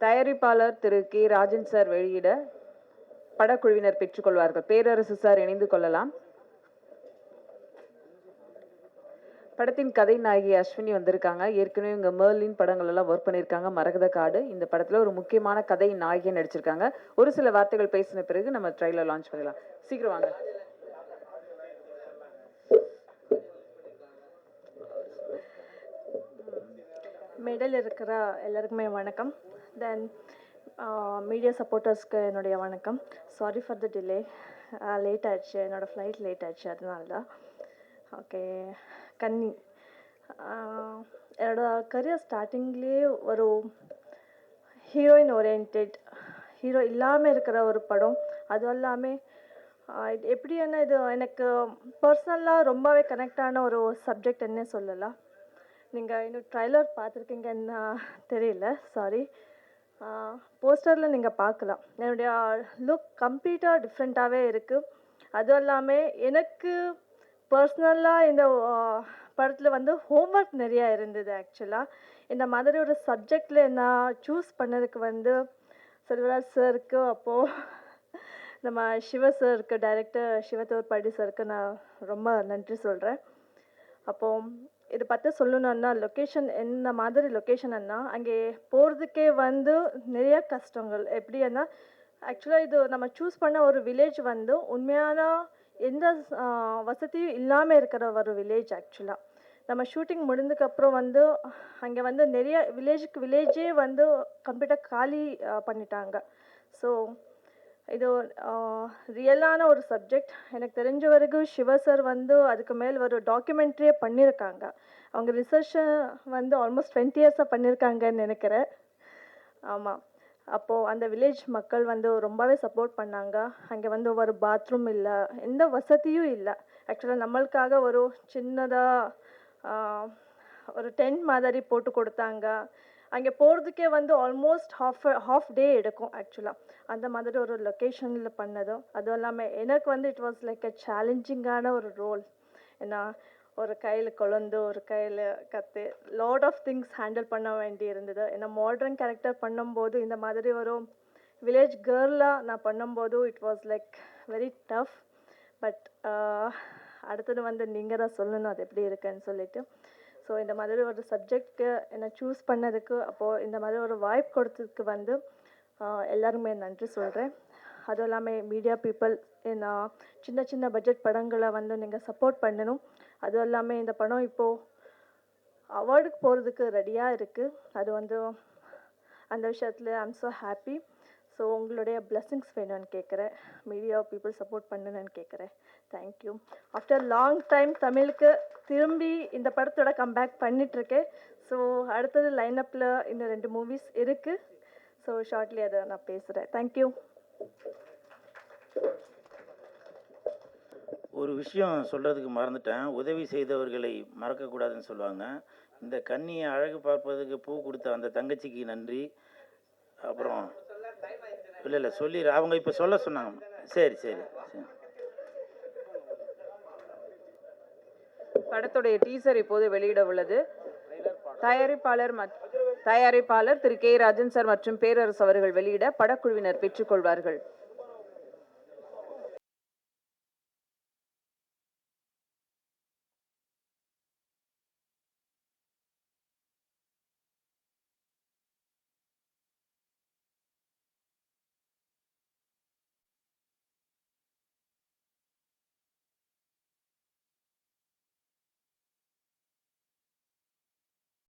தயாரிப்பாளர் திரு K Rajan sir வெளியிட படக்குழுவினர் பெற்றுக்கொள்வார்கள். பேரரசு சார் இணைந்து கொள்ளலாம். படத்தின் கதை நாயகி அஸ்வினி வந்திருக்காங்க. ஏற்கனவே இவங்க மெர்லின் படங்கள் எல்லாம் ஒர்க் பண்ணியிருக்காங்க. மரகத காடு இந்த படத்துல ஒரு முக்கியமான கதை நாயகியை நடிச்சிருக்காங்க. ஒரு சில வார்த்தைகள் பேசின பிறகு நம்ம ட்ரைலர் லான்ச் பண்ணலாம். சீக்கிரம் வாங்க. மேடையில் இருக்கிற எல்லாருக்குமே வணக்கம். தென் மீடியா சப்போர்ட்டர்ஸ்க்கு என்னுடைய வணக்கம். Sorry for the delay, late ஆயிடுச்சு, என்னோடய ஃப்ளைட் லேட் ஆயிடுச்சு, அதனால தான். ஓகே, கன்னி என்னோடய கரியர் ஸ்டார்டிங்லேயே ஒரு ஹீரோயின் ஓரியன்ட், ஹீரோ இல்லாமல் இருக்கிற ஒரு படம். அதுவும் இல்லாமல் இது எப்படி என்ன, இது எனக்கு பர்சனலாக ரொம்பவே கனெக்ட் ஆன ஒரு சப்ஜெக்ட் என்ன சொல்லலாம். நீங்கள் இன்னும் ட்ரைலர் பார்த்துருக்கீங்கன்னு தெரியல, சாரி. போஸ்டரில் நீங்கள் பார்க்கலாம். என்னுடைய லுக் கம்ப்ளீட்டாக டிஃப்ரெண்ட்டாகவே இருக்குது. அதுவும் இல்லாமல் எனக்கு பர்சனலாக இந்த படத்தில் வந்து ஹோம்ஒர்க் நிறையா இருந்தது. ஆக்சுவலாக இந்த மாதிரி ஒரு சப்ஜெக்டில் நான் சூஸ் பண்ணதுக்கு வந்து செல்வராஜ் சாருக்கு, அப்போது நம்ம சிவ சாருக்கு, டைரக்டர் சிவத்தோர் படி சாருக்கு நான் ரொம்ப நன்றி சொல்கிறேன். அப்போது இதை பற்றி சொல்லணுன்னா, லொக்கேஷன் என்ன மாதிரி லொக்கேஷன்னா, அங்கே போகிறதுக்கே வந்து நிறைய கஷ்டங்கள். எப்படின்னா, ஆக்சுவலாக இது நம்ம சூஸ் பண்ண ஒரு வில்லேஜ் வந்து உண்மையான எந்த வசதியும் இல்லாமல் இருக்கிற ஒரு வில்லேஜ். ஆக்சுவலாக நம்ம ஷூட்டிங் முடிந்ததுக்கப்புறம் வந்து அங்கே வந்து நிறைய வில்லேஜே வந்து கம்ப்ளீட்டாக காலி பண்ணிட்டாங்க. ஸோ இது ரியலான ஒரு சப்ஜெக்ட். எனக்கு தெரிஞ்ச வரைக்கும் சிவா சார் வந்து அதுக்கு மேல் ஒரு டாக்குமெண்ட்ரியே பண்ணியிருக்காங்க. அவங்க ரிசர்ச்சை வந்து ஆல்மோஸ்ட் 20 இயர்ஸாக பண்ணியிருக்காங்கன்னு நினைக்கிறேன். ஆமாம். அப்போது அந்த வில்லேஜ் மக்கள் வந்து ரொம்பவே சப்போர்ட் பண்ணாங்க. அங்கே வந்து ஒரு பாத்ரூம் இல்லை, எந்த வசதியும் இல்லை. ஆக்சுவலாக நம்மளுக்காக ஒரு சின்னதாக ஒரு டென்ட் மாதிரி போட்டு கொடுத்தாங்க. அங்கே போகிறதுக்கே வந்து ஆல்மோஸ்ட் ஹாஃப் டே எடுக்கும். ஆக்சுவலாக அந்த மாதிரி ஒரு லொக்கேஷனில் பண்ணதும், அதுவும் இல்லாமல் எனக்கு வந்து இட் வாஸ் லைக் அ சேலஞ்சிங்கான ஒரு ரோல். ஏன்னா ஒரு கையில் குழந்து, ஒரு கையில் கத்து, லாட் ஆஃப் திங்ஸ் ஹேண்டில் பண்ண வேண்டி இருந்தது. ஏன்னா மாடர்ன் கேரக்டர் பண்ணும்போது, இந்த மாதிரி ஒரு வில்லேஜ் கேர்ளாக நான் பண்ணும்போது it was like very tough. But அடுத்தது வந்து நீங்கள் தான் சொல்லணும் அது எப்படி இருக்குன்னு சொல்லிட்டு. ஸோ இந்த மாதிரி ஒரு சப்ஜெக்ட்க்கு என்னை சூஸ் பண்ணதுக்கு, அப்போது இந்த மாதிரி ஒரு வாய்ப்பு கொடுத்ததுக்கு வந்து எல்லாருமே நன்றி சொல்கிறேன். அதுவும் இல்லாமல் மீடியா பீப்புள், ஏன்னா சின்ன சின்ன பட்ஜெட் படங்களை வந்து நீங்கள் சப்போர்ட் பண்ணணும். அதுவும் இல்லாமல் இந்த படம் இப்போது அவார்டுக்கு போகிறதுக்கு ரெடியாக இருக்குது. அது வந்து அந்த விஷயத்தில் ஐம் ஸோ ஹாப்பி. ஸோ உங்களுடைய பிளெஸ்ஸிங்ஸ் வேணும்னு கேட்குறேன். மீடியா பீப்புள் சப்போர்ட் பண்ணணுன்னு கேட்குறேன். தேங்க்யூ. ஆஃப்டர் லாங் டைம் தமிழுக்கு திரும்பி இந்த படத்தோட கம்பேக் பண்ணிகிட்ருக்கேன். ஸோ அடுத்தது லைனப்பில் இன்னும் 2 மூவிஸ் இருக்குது. ஸோ ஷார்ட்லி அதை நான் பேசுகிறேன். தேங்க்யூ. ஒரு விஷயம் சொல்கிறதுக்கு மறந்துட்டேன். உதவி செய்தவர்களை மறக்கக்கூடாதுன்னு சொல்லுவாங்க. இந்த கன்னியை அழகு பார்ப்பதுக்கு பூ கொடுத்த அந்த தங்கச்சிக்கு நன்றி. அப்புறம் இல்லை சொல்லிடு, அவங்க இப்போ சொல்ல சொன்னாங்க. சரி சரி சரி. படத்துடைய டீசர் இப்போது வெளியிட உள்ளது. தயாரிப்பாளர் திரு கே ராஜன் சார் மற்றும் பேரரசு அவர்கள் வெளியிட படக்குழுவினர் பெற்றுக்கொள்வார்கள்.